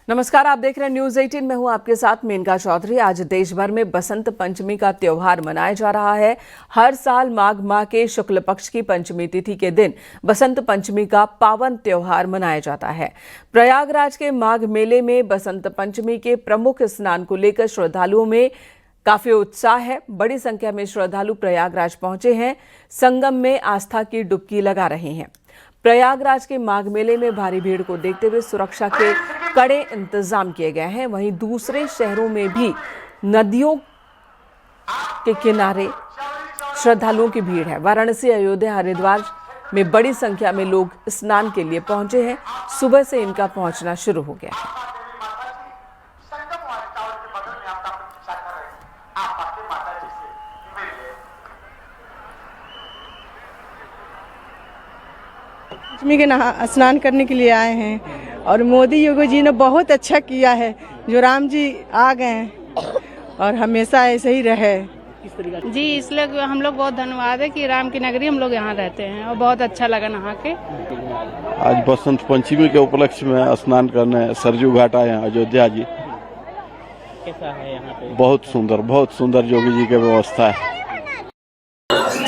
नमस्कार, आप देख रहे हैं न्यूज 18 में हूं आपके साथ मेनका चौधरी। आज देश भर में बसंत पंचमी का त्योहार मनाया जा रहा है। हर साल माघ माह के शुक्ल पक्ष की पंचमी तिथि के दिन बसंत पंचमी का पावन त्योहार मनाया जाता है। प्रयागराज के माघ मेले में बसंत पंचमी के प्रमुख स्नान को लेकर श्रद्धालुओं में काफी उत्साह है। बड़ी संख्या में श्रद्धालु प्रयागराज पहुंचे हैं, संगम में आस्था की डुबकी लगा रहे हैं। प्रयागराज के माघ मेले में भारी भीड़ को देखते हुए सुरक्षा के कड़े इंतजाम किए गए हैं। वहीं दूसरे शहरों में भी नदियों के किनारे श्रद्धालुओं की भीड़ है। वाराणसी, अयोध्या, हरिद्वार में बड़ी संख्या में लोग स्नान के लिए पहुंचे हैं। सुबह से इनका पहुंचना शुरू हो गया है। पंचमी के स्नान करने के लिए आए हैं और मोदी योगी जी ने बहुत अच्छा किया है। जो राम जी आ गए हैं और हमेशा ऐसे ही रहे जी, इसलिए हम लोग बहुत धन्यवाद है कि राम की नगरी हम लोग यहाँ रहते हैं और बहुत अच्छा लगा नहा के। आज बसंत पंचमी के उपलक्ष्य में स्नान करने सरयू घाट आए हैं अयोध्या जी। कैसा है यहाँ पे? बहुत सुंदर योगी जी की व्यवस्था है।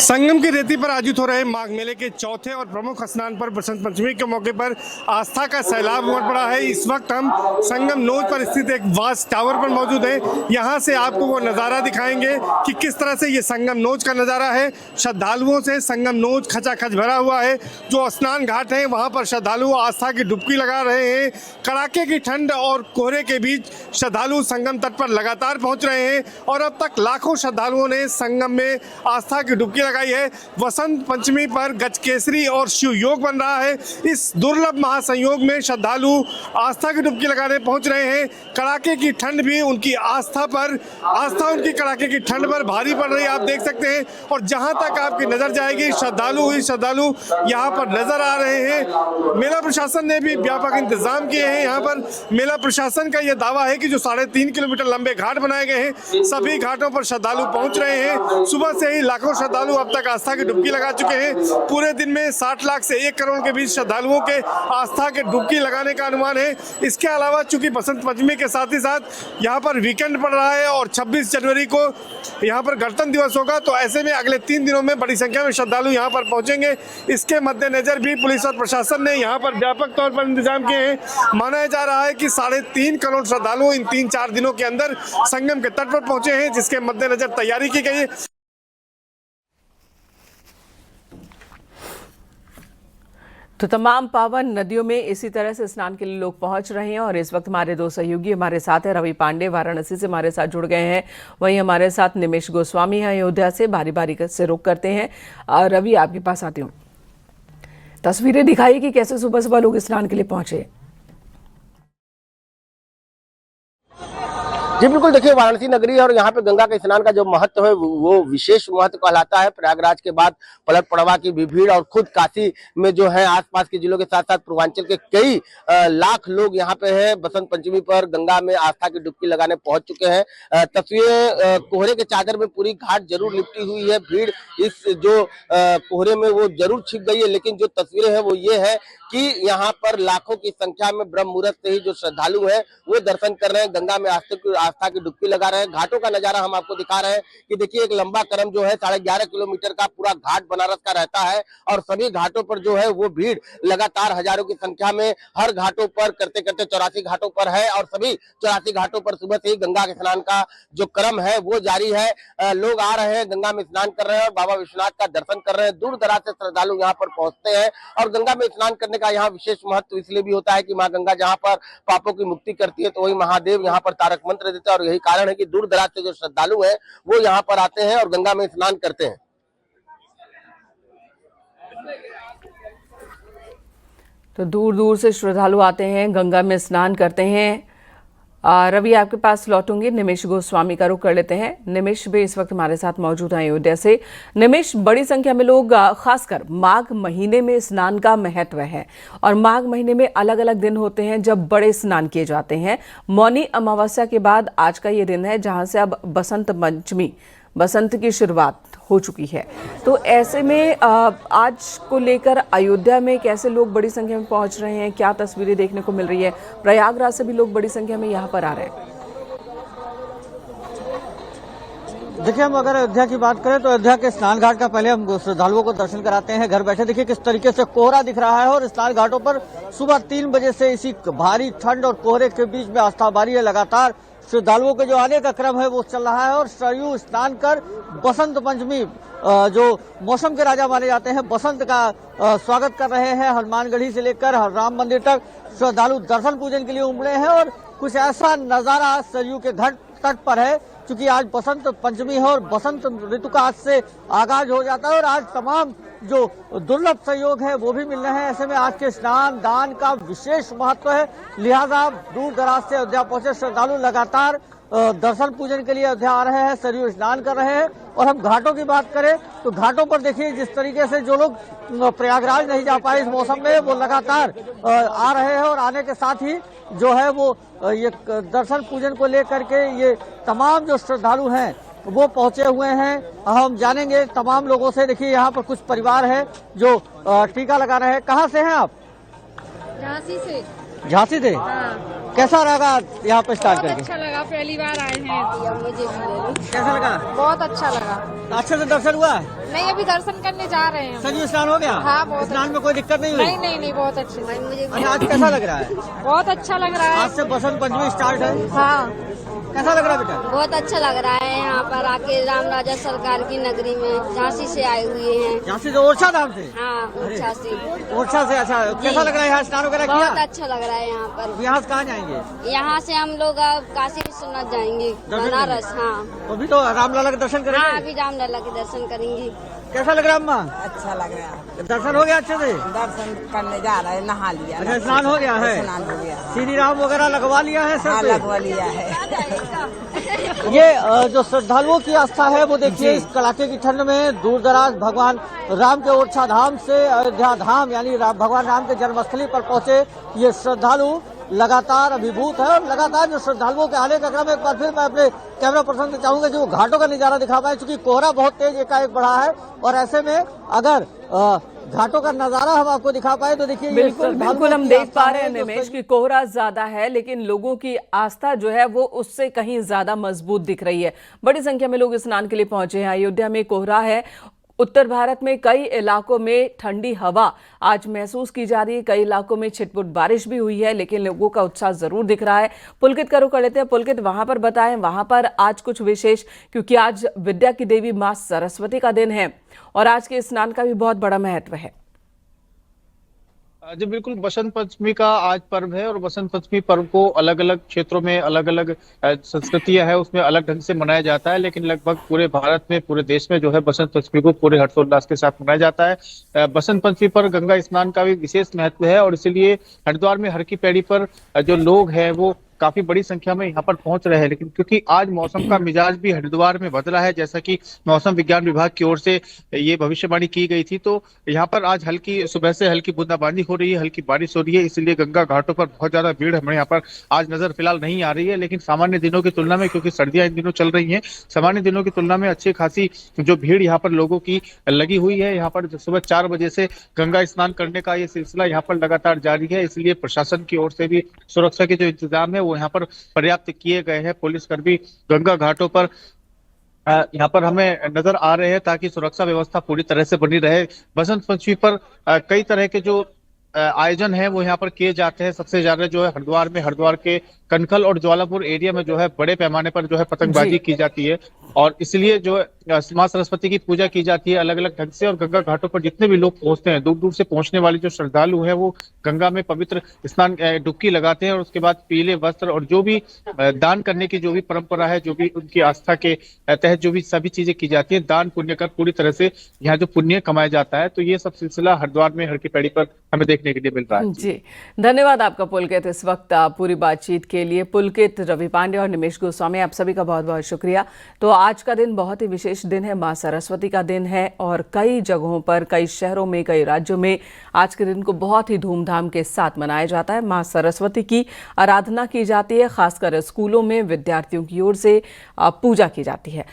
संगम की रेती पर आयोजित हो रहे माघ मेले के चौथे और प्रमुख स्नान पर बसंत पंचमी के मौके पर आस्था का सैलाब उमड़ पड़ा है। इस वक्त हम संगम नोज पर स्थित एक वाच टावर पर मौजूद हैं। यहां से आपको वो नज़ारा दिखाएंगे कि किस तरह से ये संगम नोज का नज़ारा है। श्रद्धालुओं से संगम नोज खचाखच भरा हुआ है। जो स्नान घाट है वहां पर श्रद्धालु आस्था की डुबकी लगा रहे हैं। कड़ाके की ठंड और कोहरे के बीच श्रद्धालु संगम तट पर लगातार पहुंच रहे हैं और अब तक लाखों श्रद्धालुओं ने संगम में आस्था की डुबकी लगाई है। वसंत पंचमी पर गजकेसरी और शिव योग बन रहा है। इस दुर्लभ महासंयोग में श्रद्धालु आस्था की डुबकी लगाने पहुंच रहे हैं। कड़ाके की ठंड भी उनकी आस्था उनकी कड़ाके की ठंड पर भारी पड़ रही है, आप देख सकते हैं। और जहां तक आपकी नजर जाएगी श्रद्धालु यहां पर नजर आ रहे हैं। मेला प्रशासन ने भी व्यापक इंतजाम किए हैं। यहाँ पर मेला प्रशासन का यह दावा है कि जो 3.5 किलोमीटर लंबे घाट बनाए गए हैं, सभी घाटों पर श्रद्धालु पहुंच रहे हैं। सुबह से ही लाखों श्रद्धालु अब तक आस्था की डुबकी लगा चुके हैं। पूरे दिन में 60 लाख से 1 करोड़ के बीच श्रद्धालुओं के आस्था के डुबकी लगाने का अनुमान है। इसके अलावा चूंकि बसंत पंचमी के साथ ही साथ यहाँ पर वीकेंड पड़ रहा है और 26 जनवरी को यहाँ पर गणतंत्र दिवस होगा, तो ऐसे में अगले 3 दिनों में बड़ी संख्या में श्रद्धालु यहाँ पर पहुंचेंगे। इसके मद्देनजर भी पुलिस और प्रशासन ने यहाँ पर व्यापक तौर पर इंतजाम किए हैं। माना जा रहा है कि 3.5 करोड़ श्रद्धालु इन 3-4 दिनों के अंदर संगम के तट पर पहुंचे हैं, जिसके मद्देनजर तैयारी की गई है। तो तमाम पावन नदियों में इसी तरह से स्नान के लिए लोग पहुंच रहे हैं और इस वक्त हमारे दो सहयोगी हमारे साथ हैं। रवि पांडे वाराणसी से हमारे साथ जुड़ गए हैं, वहीं हमारे साथ निमेश गोस्वामी हैं अयोध्या से। बारी बारी से रुक करते हैं। और रवि, आपके पास आती हूँ, तस्वीरें दिखाई कि कैसे सुबह सुबह लोग स्नान के लिए पहुंचे। जी बिल्कुल, देखिए वाराणसी नगरी और यहाँ पे गंगा के स्नान का जो महत्व है वो विशेष महत्व कहलाता है। प्रयागराज के बाद पलक पड़वा की भी भीड़ और खुद काशी में जो है आसपास के जिलों के साथ साथ पूर्वांचल के कई लाख लोग यहाँ पे है बसंत पंचमी पर गंगा में आस्था की डुबकी लगाने पहुंच चुके हैं। तस्वीरें कोहरे के चादर में पूरी घाट जरूर लिपटी हुई है। भीड़ इस जो कोहरे में वो जरूर छिप गई है, लेकिन जो तस्वीरें हैं वो ये है कि यहाँ पर लाखों की संख्या में ब्रह्म मुहूर्त से ही जो श्रद्धालु हैं वो दर्शन कर रहे हैं, गंगा में आस्था की डुबकी लगा रहे हैं। घाटों का नजारा हम आपको दिखा रहे हैं कि देखिए एक लंबा क्रम जो है 11.5 किलोमीटर का पूरा घाट बनारस का रहता है और सभी घाटों पर जो है वो भीड़ लगातार हजारों की संख्या में हर घाटों पर करते करते 84 घाटों पर है और सभी 84 घाटों पर सुबह से ही गंगा के स्नान का जो क्रम है वो जारी है। लोग आ रहे हैं, गंगा में स्नान कर रहे हैं और बाबा विश्वनाथ का दर्शन कर रहे हैं। दूर दराज से श्रद्धालु यहाँ पर पहुंचते हैं और गंगा में स्नान करने का यहाँ विशेष महत्व इसलिए भी होता है कि माँ गंगा जहाँ पर पापों की मुक्ति करती है, तो वही महादेव यहाँ पर तारक मंत्र देते हैं और यही कारण है कि दूर दराज से जो श्रद्धालु हैं वो यहाँ पर आते हैं और गंगा में स्नान करते हैं। तो दूर दूर से श्रद्धालु आते हैं, गंगा में स्नान करते हैं। रवि, आपके पास लौटूंगी। निमेश गोस्वामी का रुख कर लेते हैं। निमेश भी इस वक्त हमारे साथ मौजूद हैं अयोध्या से। निमेश, बड़ी संख्या में लोग, खासकर माघ महीने में स्नान का महत्व है और माघ महीने में अलग अलग दिन होते हैं जब बड़े स्नान किए जाते हैं। मौनी अमावस्या के बाद आज का ये दिन है जहां से अब बसंत पंचमी, बसंत की शुरुआत हो चुकी है। तो ऐसे में आज को लेकर अयोध्या में कैसे लोग बड़ी संख्या में पहुंच रहे हैं, क्या तस्वीरें देखने को मिल रही है? प्रयागराज से भी लोग बड़ी संख्या में यहाँ पर आ रहे हैं। देखिए, हम अगर अयोध्या की बात करें तो अयोध्या के स्नान घाट का पहले हम श्रद्धालुओं को दर्शन कराते हैं घर बैठे। देखिए किस तरीके से कोहरा दिख रहा है और स्नान घाटों पर सुबह 3 बजे से इसी भारी ठंड और कोहरे के बीच में आस्था बारी है। लगातार श्रद्धालुओं के जो आने का क्रम है वो चल रहा है और सरयू स्नान कर बसंत पंचमी जो मौसम के राजा माने जाते हैं बसंत का स्वागत कर रहे हैं। हनुमानगढ़ी से लेकर राम मंदिर तक श्रद्धालु दर्शन पूजन के लिए उमड़े हैं और कुछ ऐसा नजारा सरयू के घाट तट पर है क्योंकि आज बसंत पंचमी है और बसंत ऋतु का आज से आगाज हो जाता है और आज तमाम जो दुर्लभ सहयोग है वो भी मिल रहे हैं। ऐसे में आज के स्नान दान का विशेष महत्व है, लिहाजा दूर दराज से अयोध्या पहुंचे श्रद्धालु लगातार दर्शन पूजन के लिए अयोध्या आ रहे हैं, सरयू स्नान कर रहे हैं। और हम घाटों की बात करें तो घाटों पर देखिए जिस तरीके से जो लोग प्रयागराज नहीं जा पाए इस मौसम में वो लगातार आ रहे हैं और आने के साथ ही जो है वो ये दर्शन पूजन को लेकर के ये तमाम जो श्रद्धालु हैं वो पहुंचे हुए हैं। हम जानेंगे तमाम लोगों से। देखिए यहाँ पर कुछ परिवार है जो टीका लगा रहे हैं। कहाँ से हैं आप? झांसी से। झांसी से? हाँ। कैसा लगा यहाँ पे स्टार्ट करके? अच्छा लगा, पहली बार आए हैं। मुझे कैसा लगा? बहुत अच्छा लगा। अच्छे से दर्शन हुआ? नहीं, अभी दर्शन करने जा रहे हैं। सरयू स्नान हो गया? हाँ, बहुत। स्नान में कोई दिक्कत नहीं हुई? नहीं, बहुत अच्छे से। मुझे आज कैसा लग रहा है? बहुत अच्छा लग रहा है। आज से बसंत पंचमी स्टार्ट है। हाँ, कैसा लग रहा है बेटा? बहुत अच्छा लग रहा है। यहाँ पर आके राम राजा सरकार की नगरी में झांसी से आए हुए हैं। झांसी से? ओरछा धाम से? हाँ, ओरछा से। ओरछा से? अच्छा, कैसा लग रहा है यहाँ स्नान वगैरह किया? बहुत अच्छा लग रहा है यहाँ पर। यहाँ से कहाँ जाएंगे? यहाँ से हम लोग अब काशी विश्वनाथ जाएंगे, बनारस। हाँ, अभी तो रामलला के दर्शन करेंगे? हाँ, अभी रामलला के दर्शन करेंगे। कैसा लग रहा है अम्मा? अच्छा लग रहा है। दर्शन हो गया अच्छे से? दर्शन करने जा रहे हैं, नहा लिया। अच्छा, स्नान हो गया है? स्नान हो गया। श्री राम वगैरह लगवा लिया है सर? लगवा लिया है। ये जो श्रद्धालुओं की आस्था है वो देखिए इस कड़ाके की ठंड में दूर दराज भगवान राम के ओरछा धाम से अयोध्या धाम यानी भगवान राम के जन्मस्थली पर पहुंचे ये श्रद्धालु लगातार अभिभूत है और लगातार जो श्रद्धालुओं के आने का क्रम। एक बार फिर मैं अपने कैमरा पर्सन से चाहूंगा कि वो घाटों का नजारा दिखा पाए क्योंकि कोहरा बहुत तेज एकाएक बढ़ा है और ऐसे में अगर घाटों का नजारा हम आपको दिखा पाए तो देखिए बिल्कुल हम देख पा रहे हैं निमेश की कोहरा ज्यादा है लेकिन लोगों की आस्था जो है वो उससे कहीं ज्यादा मजबूत दिख रही है। बड़ी संख्या में लोग स्नान के लिए पहुंचे हैं। अयोध्या में कोहरा है। उत्तर भारत में कई इलाकों में ठंडी हवा आज महसूस की जा रही है। कई इलाकों में छिटपुट बारिश भी हुई है लेकिन लोगों का उत्साह जरूर दिख रहा है। पुलकित का रुख कर लेते हैं। पुलकित, वहां पर बताएं, वहां पर आज कुछ विशेष, क्योंकि आज विद्या की देवी मां सरस्वती का दिन है और आज के स्नान का भी बहुत बड़ा महत्व है। जी बिल्कुल, बसंत पंचमी का आज पर्व है और बसंत पंचमी पर्व को अलग अलग क्षेत्रों में अलग अलग संस्कृतियां है उसमें अलग ढंग से मनाया जाता है, लेकिन लगभग पूरे भारत में पूरे देश में जो है बसंत पंचमी को पूरे हर्षोल्लास के साथ मनाया जाता है। बसंत पंचमी पर गंगा स्नान का भी विशेष महत्व है और इसीलिए हरिद्वार में हर की पैड़ी पर जो लोग हैं वो काफी बड़ी संख्या में यहाँ पर पहुंच रहे हैं। लेकिन क्योंकि आज मौसम का मिजाज भी हरिद्वार में बदला है, जैसा कि मौसम विज्ञान विभाग की ओर से ये भविष्यवाणी की गई थी, तो यहाँ पर आज सुबह से हल्की बूंदाबांदी हो रही है, हल्की बारिश हो रही है, इसलिए गंगा घाटों पर बहुत ज्यादा भीड़ हमें यहाँ पर आज नजर फिलहाल नहीं आ रही है। लेकिन सामान्य दिनों की तुलना में, क्योंकि सर्दियां इन दिनों चल रही है, सामान्य दिनों की तुलना में अच्छी खासी जो भीड़ यहाँ पर लोगों की लगी हुई है। यहाँ पर सुबह 4 बजे से गंगा स्नान करने का ये सिलसिला यहाँ पर लगातार जारी है, इसलिए प्रशासन की ओर से भी सुरक्षा के जो इंतजाम है वो यहाँ पर पर्याप्त किए गए हैं। पुलिसकर्मी गंगा घाटों पर यहाँ पर हमें नजर आ रहे हैं ताकि सुरक्षा व्यवस्था पूरी तरह से बनी रहे। बसंत पंचमी पर कई तरह के जो आयोजन है वो यहाँ पर किए जाते हैं। सबसे ज्यादा जो है हरिद्वार के कनखल और ज्वालापुर एरिया में जो है बड़े पैमाने पर जो है पतंगबाजी की जाती है और इसलिए जो मां सरस्वती की पूजा की जाती है अलग अलग ढंग से। और गंगा घाटों पर जितने भी लोग पहुंचते हैं, दूर दूर से पहुंचने वाले जो श्रद्धालु हैं वो गंगा में पवित्र स्नान डुबकी लगाते हैं और उसके बाद पीले वस्त्र और जो भी दान करने की जो भी परंपरा है, जो भी उनकी आस्था के तहत जो भी सभी चीजें की जाती है, दान पुण्य कर पूरी तरह से यहाँ जो पुण्य कमाया जाता है, तो ये सब सिलसिला हरिद्वार में हर की पैड़ी पर हमें देखने के लिए मिल रहा है। जी, धन्यवाद आपका पुलकित इस वक्त पूरी बातचीत के लिए। पुलकित, रवि पांडे और निमेश गोस्वामी, आप सभी का बहुत बहुत शुक्रिया। तो आज का दिन बहुत ही विशेष दिन है, मां सरस्वती का दिन है और कई जगहों पर, कई शहरों में, कई राज्यों में आज के दिन को बहुत ही धूमधाम के साथ मनाया जाता है। मां सरस्वती की आराधना की जाती है, खासकर स्कूलों में विद्यार्थियों की ओर से पूजा की जाती है।